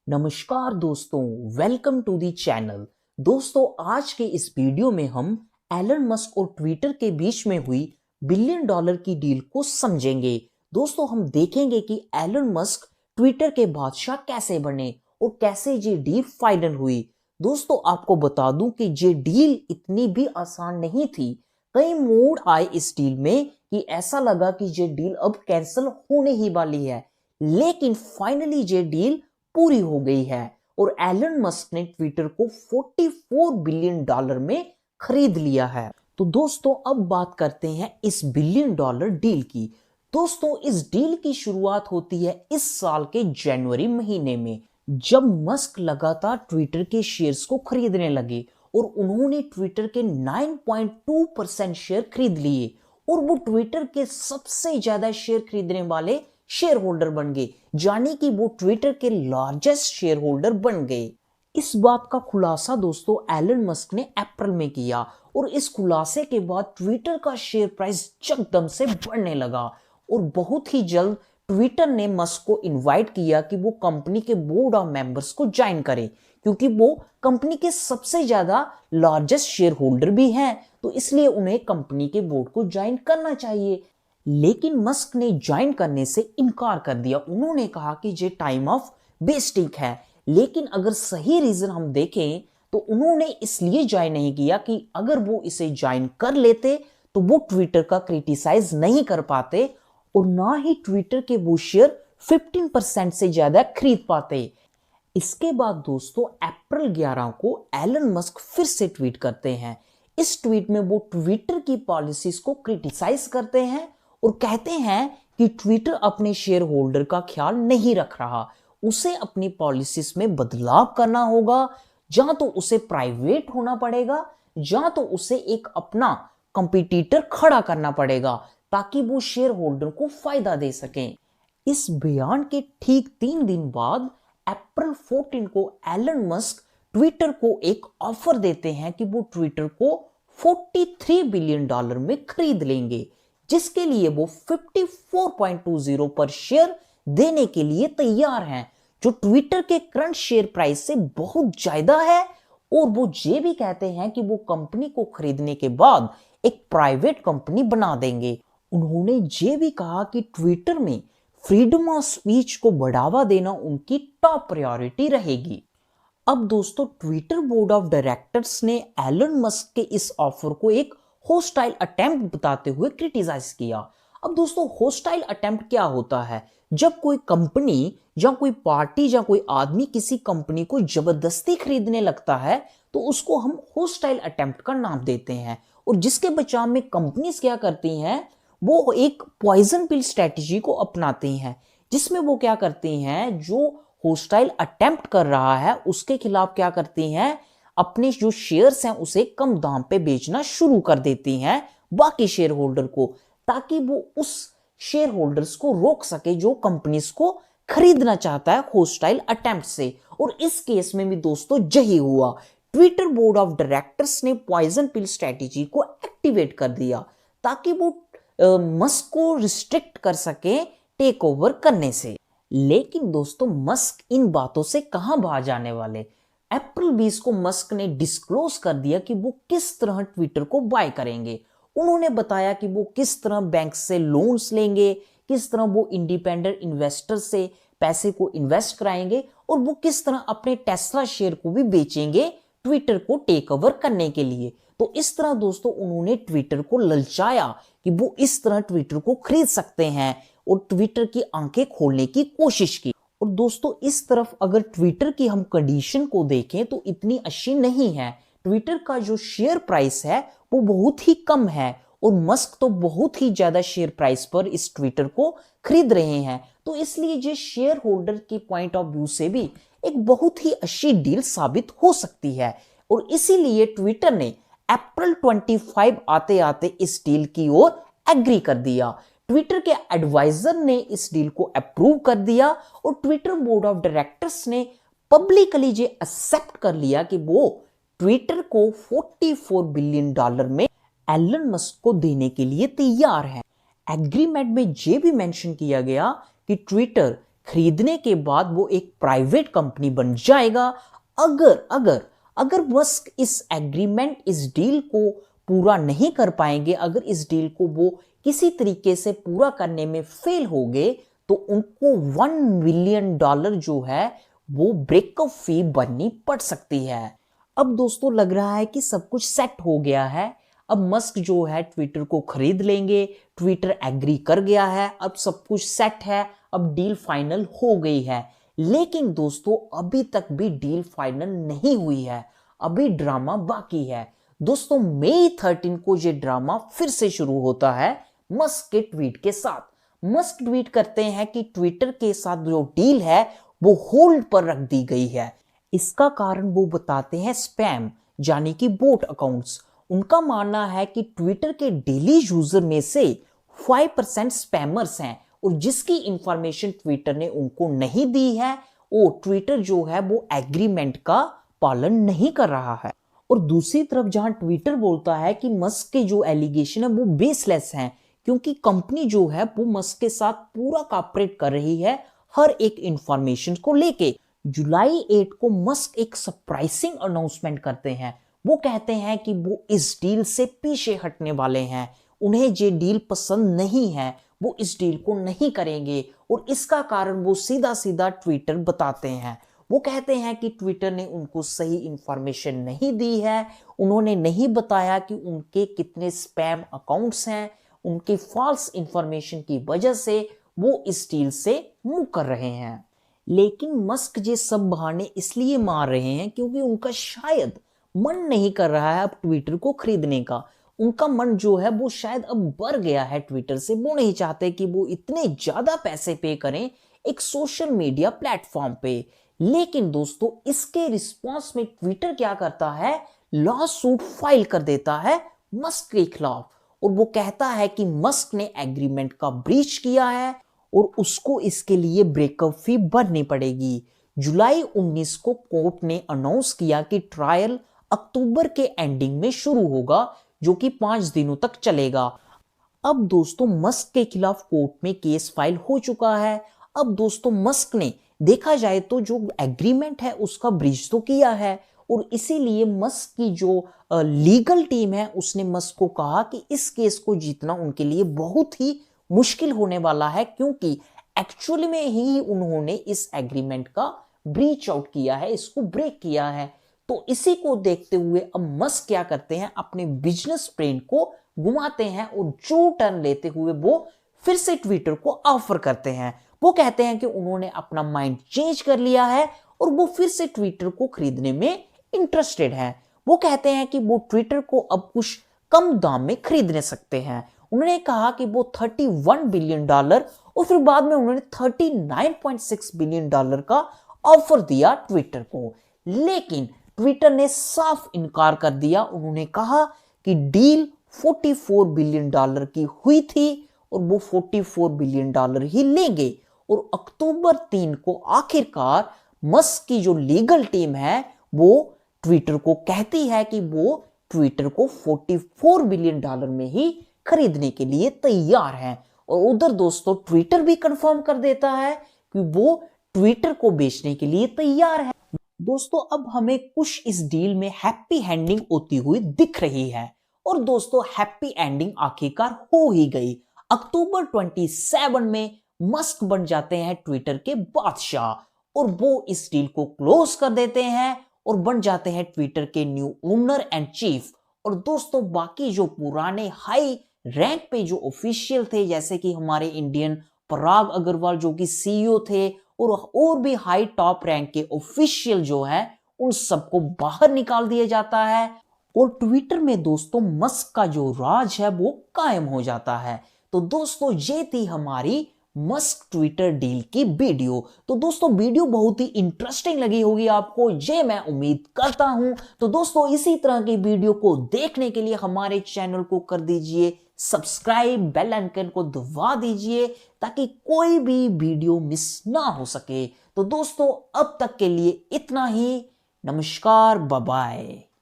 नमस्कार दोस्तों, welcome to the channel. दोस्तों, आज के इस वीडियो में हम एलन मस्क और ट्विटर के बीच में हुई बिलियन डॉलर की डील को समझेंगे। दोस्तों, हम देखेंगे कि एलन मस्क ट्विटर के बादशाह कैसे बने और कैसे ये डील फाइनल हुई। दोस्तों, आपको बता दूं कि ये डील इतनी भी आसान नहीं थी। कई मोड़ आए इस डील में कि ऐसा लगा कि ये डील अब कैंसिल होने ही वाली है, लेकिन फाइनली ये डील पूरी हो गई है और एलन मस्क ने ट्विटर को 44 बिलियन डॉलर में खरीद लिया है। तो दोस्तों, अब बात करते हैं इस बिलियन डॉलर डील की। दोस्तों, इस डील की शुरुआत होती है इस साल के जनवरी महीने में, जब मस्क लगातार ट्विटर के शेयर्स को खरीदने लगे और उन्होंने ट्विटर के 9.2% शेयर खरीद लिए और वो ट्विटर के सबसे ज्यादा शेयर खरीदने वाले शेयर होल्डर बन गए, यानी कि वो ट्विटर के लार्जेस्ट शेयर होल्डर बन गए। इस बात का खुलासा दोस्तों एलन मस्क ने अप्रैल में किया और इस खुलासे के बाद ट्विटर का शेयर प्राइस एकदम से बढ़ने लगा और बहुत ही जल्द ट्विटर ने मस्क को इनवाइट किया कि वो कंपनी के बोर्ड ऑफ मेंबर्स को ज्वाइन करे, क्योंकि वो कंपनी के सबसे ज्यादा लार्जेस्ट शेयर होल्डर भी हैं, तो इसलिए उन्हें कंपनी के बोर्ड को ज्वाइन करना चाहिए। लेकिन मस्क ने ज्वाइन करने से इनकार कर दिया। उन्होंने कहा कि ये टाइम ऑफ वेस्टिंग है। लेकिन अगर सही रीजन हम देखें तो उन्होंने इसलिए ज्वाइन नहीं किया कि अगर वो इसे ज्वाइन कर लेते तो वो ट्विटर का क्रिटिसाइज नहीं कर पाते और ना ही ट्विटर के वो शेयर 15% से ज्यादा खरीद पाते। इसके बाद दोस्तों अप्रैल 11 को एलन मस्क फिर से ट्वीट करते हैं। इस ट्वीट में वो ट्विटर की पॉलिसीज को क्रिटिसाइज करते हैं और कहते हैं कि ट्विटर अपने शेयर होल्डर का ख्याल नहीं रख रहा, उसे अपनी पॉलिसीज में बदलाव करना होगा, या तो उसे प्राइवेट होना पड़ेगा या तो उसे एक अपना कंपटीटर खड़ा करना पड़ेगा ताकि वो शेयर होल्डर को फायदा दे सकें। इस बयान के ठीक 3 दिन बाद अप्रैल 14 को एलन मस्क ट्विटर को एक ऑफर देते हैं कि वो ट्विटर को 43 बिलियन डॉलर में खरीद लेंगे, जिसके लिए वो 54.20 पर शेयर देने के लिए तैयार हैं, जो ट्विटर के करंट शेयर प्राइस से बहुत ज्यादा है। और वो ये भी कहते हैं कि वो कंपनी को खरीदने के बाद एक प्राइवेट कंपनी बना देंगे। उन्होंने ये भी कहा कि ट्विटर में फ्रीडम ऑफ स्पीच को बढ़ावा देना उनकी टॉप प्रायोरिटी रहेगी। अब दोस्तों ट्विटर बोर्ड ऑफ डायरेक्टर्स ने एलन मस्क के इस ऑफर को एक होस्टाइल अटेम्प्ट बताते हुए क्रिटिसाइज किया। अब दोस्तों होस्टाइल अटेम्प्ट क्या होता है? जब कोई कंपनी या कोई पार्टी या कोई आदमी किसी कंपनी को जबरदस्ती खरीदने लगता है तो उसको हम होस्टाइल अटेम्प्ट का नाम देते हैं। और जिसके बचाव में कंपनीज क्या करती हैं, वो एक पॉइजन पिल स्ट्रेटजी को अपनाती हैं, जिसमें वो क्या करती हैं, जो होस्टाइल अटेम्प्ट कर रहा है उसके खिलाफ क्या करती हैं, अपने जो शेयर्स हैं उसे कम दाम पे बेचना शुरू कर देती हैं बाकी शेयर होल्डर को, ताकि वो उस शेयर होल्डर्स को रोक सके जो कंपनीज को खरीदना चाहता है होस्टाइल अटेम्प्ट से। और इस केस में भी दोस्तों यही हुआ। ट्विटर बोर्ड ऑफ डायरेक्टर्स ने पॉइजन पिल स्ट्रेटजी को एक्टिवेट कर दिया ताकि वो मस्क को रिस्ट्रिक्ट कर सके टेक ओवर करने से। लेकिन दोस्तों मस्क इन बातों से कहां बाहर जाने वाले। अप्रैल 20 को मस्क ने डिस्क्लोज कर दिया कि वो किस तरह ट्विटर को बाय करेंगे। उन्होंने बताया कि वो किस तरह बैंक से लोन्स लेंगे, किस तरह वो इंडिपेंडेंट इन्वेस्टर से पैसे को इन्वेस्ट कराएंगे और वो किस तरह अपने टेस्ला शेयर को भी बेचेंगे ट्विटर को टेक ओवर करने के लिए। तो इस तरह दोस्तों उन्होंने ट्विटर को ललचाया कि वो इस तरह ट्विटर को खरीद सकते हैं और ट्विटर की आंखें खोलने की कोशिश की। और दोस्तों इस तरफ अगर ट्विटर की हम कंडीशन को देखें तो इतनी अच्छी नहीं है। ट्विटर का जो शेयर प्राइस है वो बहुत ही कम है और मस्क तो बहुत ही ज्यादा शेयर प्राइस पर इस ट्विटर को खरीद रहे हैं। तो इसलिए ये शेयर होल्डर के पॉइंट ऑफ व्यू से भी एक बहुत ही अच्छी डील साबित हो सकती है। और इसीलिए ट्विटर ने अप्रैल 25 आते आते इस डील की ओर एग्री कर दिया। ट्विटर के एडवाइजर ने इस डील को अप्रूव कर दिया और ट्विटर बोर्ड ऑफ डायरेक्टर्स ने पब्लिकली ये एक्सेप्ट कर लिया कि वो ट्विटर को 44 बिलियन डॉलर में एलन मस्क को देने के लिए तैयार है। एग्रीमेंट में ये भी मेंशन किया गया कि ट्विटर खरीदने के बाद वो एक प्राइवेट कंपनी बन जाएगा। अगर अगर अगर मस्क इस एग्रीमेंट, इस डील को पूरा नहीं कर पाएंगे, अगर इस डील को वो किसी तरीके से पूरा करने में फेल हो गए, तो उनको $1 मिलियन जो है वो ब्रेकअप फी भरनी पड़ सकती है। अब दोस्तों लग रहा है कि सब कुछ सेट हो गया है। अब मस्क जो है ट्विटर को खरीद लेंगे, ट्विटर एग्री कर गया है, अब सब कुछ सेट है, अब डील फाइनल हो गई है। लेकिन दोस्तों अभी तक भी डील फाइनल नहीं हुई है, अभी ड्रामा बाकी है। दोस्तों मई 13 को ये ड्रामा फिर से शुरू होता है मस्क के ट्वीट के साथ। मस्क ट्वीट करते हैं कि ट्विटर के साथ जो डील है वो होल्ड पर रख दी गई है। इसका कारण वो बताते हैं स्पैम, यानी कि बोट अकाउंट्स। उनका मानना है कि ट्विटर के डेली यूजर में से 5% स्पैमर्स हैं, और जिसकी इंफॉर्मेशन ट्विटर ने उनको नहीं दी है, वो ट्विटर जो है वो एग्रीमेंट का पालन नहीं कर रहा है। और दूसरी तरफ जहां ट्विटर बोलता है कि मस्क के जो एलिगेशन है वो बेसलेस हैं, क्योंकि कंपनी जो है वो मस्क के साथ पूरा कॉपरेट कर रही है हर एक इंफॉर्मेशन को लेके। जुलाई 8 को मस्क एक सरप्राइजिंग अनाउंसमेंट करते हैं। वो कहते हैं कि वो इस डील से पीछे हटने वाले हैं, उन्हें ये डील पसंद नहीं है, वो इस डील को नहीं करेंगे, और इसका कारण वो सीधा सीधा ट्विटर बताते हैं। वो कहते हैं कि ट्विटर ने उनको सही इंफॉर्मेशन नहीं दी है, उन्होंने नहीं बताया कि उनके कितने स्पैम अकाउंट्स हैं, उनके फॉल्स इंफॉर्मेशन की वजह से वो इस डील से मूव कर रहे हैं। लेकिन मस्क ये सब बहाने इसलिए मार रहे हैं क्योंकि उनका शायद मन नहीं कर रहा है अब ट्विटर को खरीदने का। उनका मन जो है वो शायद अब बढ़ गया है ट्विटर से। वो नहीं चाहते कि वो इतने ज्यादा पैसे पे करें एक सोशल मीडिया प्लेटफॉर्म पे। लेकिन दोस्तों इसके रिस्पॉन्स में ट्विटर क्या करता है, लॉ सूट फाइल कर देता है मस्क के खिलाफ, और वो कहता है कि मस्क ने एग्रीमेंट का ब्रीच किया है और उसको इसके लिए ब्रेकअप फी भरनी पड़ेगी। जुलाई 19 को कोर्ट ने अनाउंस किया कि ट्रायल अक्टूबर के एंडिंग में शुरू होगा, जो कि 5 दिनों तक चलेगा। अब दोस्तों मस्क के खिलाफ कोर्ट में केस फाइल हो चुका है। अब दोस्तों मस्क ने देखा जाए तो जो एग्रीमेंट है उसका ब्रीच तो किया है, और इसीलिए मस्क की जो लीगल टीम है उसने मस्क को कहा कि इस केस को जीतना उनके लिए बहुत ही मुश्किल होने वाला है, क्योंकि एक्चुअली में ही उन्होंने इस एग्रीमेंट का ब्रीच आउट किया है, इसको ब्रेक किया है। तो इसी को देखते हुए अब मस्क क्या करते हैं, अपने बिजनेस प्लान को घुमाते हैं और जो टर्न लेते हुए वो फिर से ट्विटर को ऑफर करते हैं। वो कहते हैं कि उन्होंने अपना माइंड चेंज कर लिया है और वो फिर से ट्विटर को खरीदने में इंटरेस्टेड है। वो कहते हैं कि वो ट्विटर को अब कुछ कम दाम में खरीदने सकते हैं। उन्होंने कहा कि वो $31 बिलियन और फिर बाद में उन्होंने $39.6 बिलियन का ऑफर दिया ट्विटर को। लेकिन ट्विटर ने साफ इनकार कर दिया। उन्होंने कहा कि डील $44 बिलियन की हुई थी और वो $44 बिलियन ही लेंगे। और अक्टूबर 3 को आखिरकार मस्क की जो लीगल टीम है वो ट्विटर को कहती है कि वो ट्विटर को $44 बिलियन में ही खरीदने के लिए तैयार है। और उधर दोस्तों ट्विटर भी कंफर्म कर देता है कि वो ट्विटर को बेचने के लिए तैयार है। दोस्तों अब हमें कुछ इस डील में हैप्पी एंडिंग होती हुई दिख रही है, और दोस्तों हैप्पी एंडिंग आखिरकार हो ही गई। अक्टूबर 27 में मस्क बन जाते हैं ट्विटर के बादशाह, और वो इस डील को क्लोज कर देते हैं और बन जाते हैं ट्विटर के न्यू ओनर एंड चीफ। और दोस्तों बाकी जो पुराने हाई रैंक पे जो ऑफिशियल थे, जैसे कि हमारे इंडियन पराग अग्रवाल जो कि सीईओ थे, और भी हाई टॉप रैंक के ऑफिशियल जो है उन सबको बाहर निकाल दिया जाता है, और ट्विटर में दोस्तों मस्क का जो राज है वो कायम हो जाता है। तो दोस्तों ये थी हमारी मस्क ट्विटर डील की वीडियो। तो दोस्तों वीडियो बहुत ही इंटरेस्टिंग लगी होगी आपको, ये मैं उम्मीद करता हूं। तो दोस्तों इसी तरह की वीडियो को देखने के लिए हमारे चैनल को कर दीजिए सब्सक्राइब, बेल आइकन को दबा दीजिए ताकि कोई भी वीडियो मिस ना हो सके। तो दोस्तों अब तक के लिए इतना ही। नमस्कार, बाय बाय।